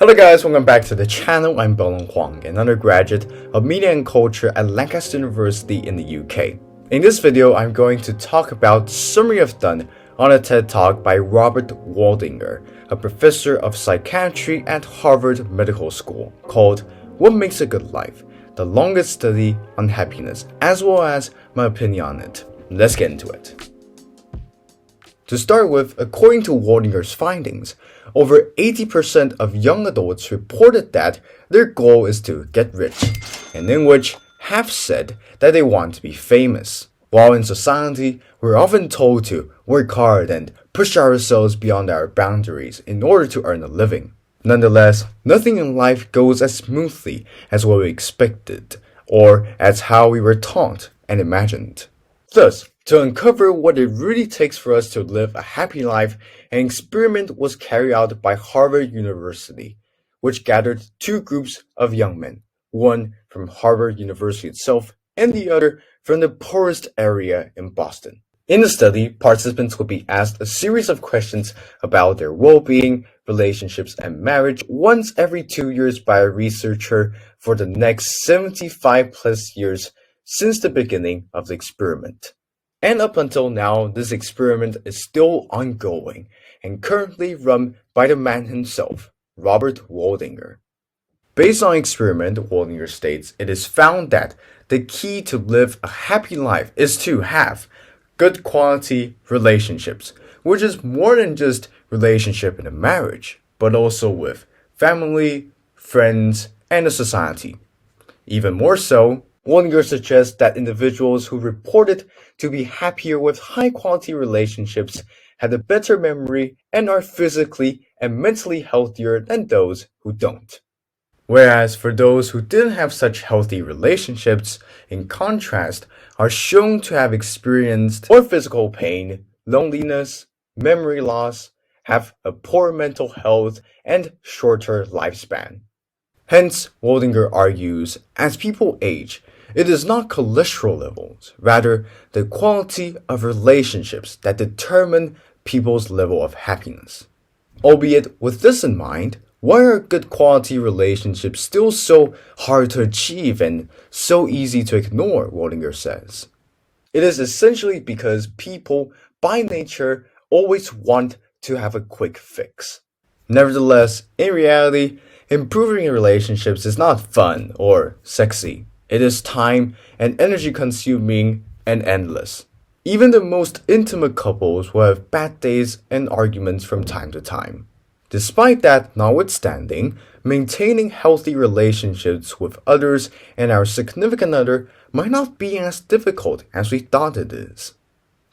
Hello guys, welcome back to the channel. I'm Belen Huang, an undergraduate of Media and Culture at Lancaster University in the UK. In this video, I'm going to talk about summary I've done on a TED Talk by Robert Waldinger, a professor of psychiatry at Harvard Medical School, called What Makes a Good Life? The Longest Study on Happiness, as well as my opinion on it. Let's get into it. To start with, according to Waldinger's findings, over 80% of young adults reported that their goal is to get rich, and in which half said that they want to be famous. While in society, we're often told to work hard and push ourselves beyond our boundaries in order to earn a living. Nonetheless, nothing in life goes as smoothly as what we expected, or as how we were taught and imagined. Thus, to uncover what it really takes for us to live a happy life, an experiment was carried out by Harvard University, which gathered two groups of young men, one from Harvard University itself and the other from the poorest area in Boston. In the study, participants would be asked a series of questions about their well-being, relationships, and marriage once every 2 years by a researcher for the next 75 plus years since the beginning of the experiment. And up until now, this experiment is still ongoing and currently run by the man himself, Robert Waldinger. Based on experiment, Waldinger states, it is found that the key to live a happy life is to have good quality relationships, which is more than just relationship in a marriage, but also with family, friends, and the society. Even more so, Waldinger suggests that individuals who reported to be happier with high-quality relationships had a better memory and are physically and mentally healthier than those who don't. Whereas for those who didn't have such healthy relationships, in contrast, are shown to have experienced more physical pain, loneliness, memory loss, have a poor mental health, and shorter lifespan. Hence, Waldinger argues, as people age, it is not cholesterol levels, rather the quality of relationships that determine people's level of happiness. Albeit with this in mind, why are good quality relationships still so hard to achieve and so easy to ignore, Waldinger says? It is essentially because people, by nature, always want to have a quick fix. Nevertheless, in reality, improving relationships is not fun or sexy. It is time and energy consuming and endless. Even the most intimate couples will have bad days and arguments from time to time. Despite that notwithstanding, maintaining healthy relationships with others and our significant other might not be as difficult as we thought it is.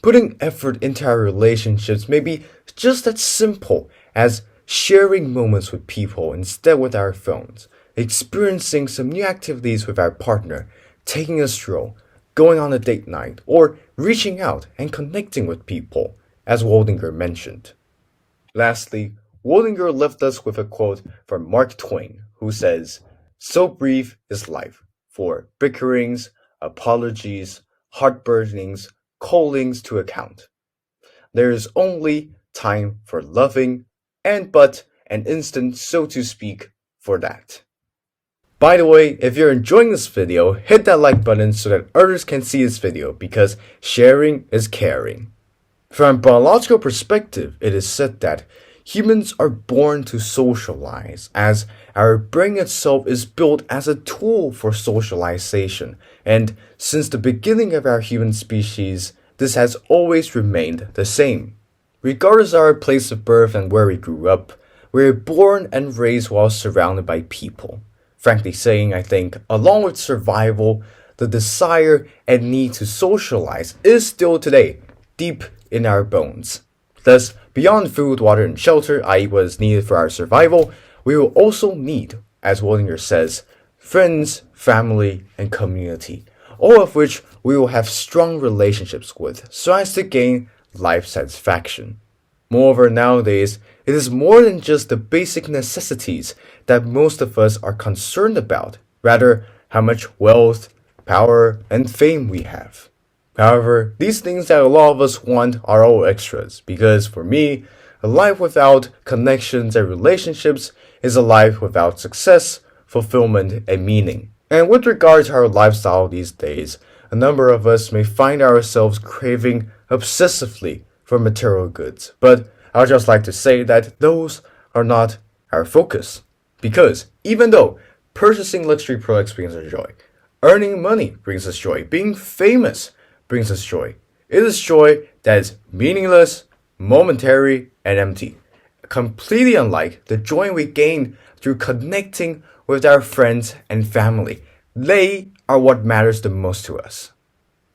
Putting effort into our relationships may be just as simple as sharing moments with people instead with our phones, experiencing some new activities with our partner, taking a stroll, going on a date night, or reaching out and connecting with people, as Waldinger mentioned. Lastly, Waldinger left us with a quote from Mark Twain, who says, "So brief is life, for bickerings, apologies, heartburnings, callings to account. There is only time for loving, and but an instant, so to speak, for that." By the way, if you're enjoying this video, hit that like button so that others can see this video because sharing is caring. From a biological perspective, it is said that humans are born to socialize, as our brain itself is built as a tool for socialization, and since the beginning of our human species, this has always remained the same. Regardless of our place of birth and where we grew up, we are born and raised while surrounded by people. Frankly saying, I think, along with survival, the desire and need to socialize is still today deep in our bones. Thus, beyond food, water, and shelter, i.e. what is needed for our survival, we will also need, as Waldinger says, friends, family, and community, all of which we will have strong relationships with so as to gain life satisfaction. Moreover, nowadays, it is more than just the basic necessities that most of us are concerned about, rather how much wealth, power, and fame we have. However, these things that a lot of us want are all extras, because for me, a life without connections and relationships is a life without success, fulfillment, and meaning. And with regard to our lifestyle these days, a number of us may find ourselves craving obsessively for material goods. But I'd just like to say that those are not our focus. Because even though purchasing luxury products brings us joy, earning money brings us joy, being famous brings us joy, it is joy that is meaningless, momentary, and empty. Completely unlike the joy we gain through connecting with our friends and family. They are what matters the most to us.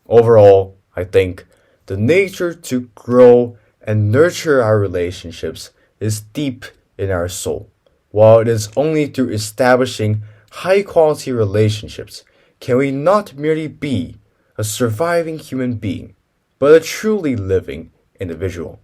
Overall, I think the nature to grow and nurture our relationships is deep in our soul. While it is only through establishing high-quality relationships can we not merely be a surviving human being, but a truly living individual.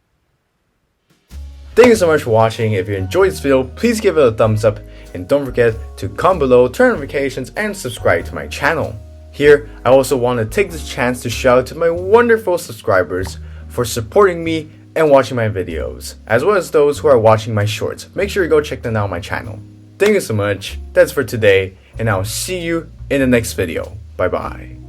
Thank you so much for watching. If you enjoyed this video, please give it a thumbs up and don't forget to comment below, turn notifications, and subscribe to my channel. Here, I also want to take this chance to shout out to my wonderful subscribers for supporting me and watching my videos, as well as those who are watching my shorts. Make sure you go check them out on my channel. Thank you so much. That's for today, and I'll see you in the next video. Bye bye.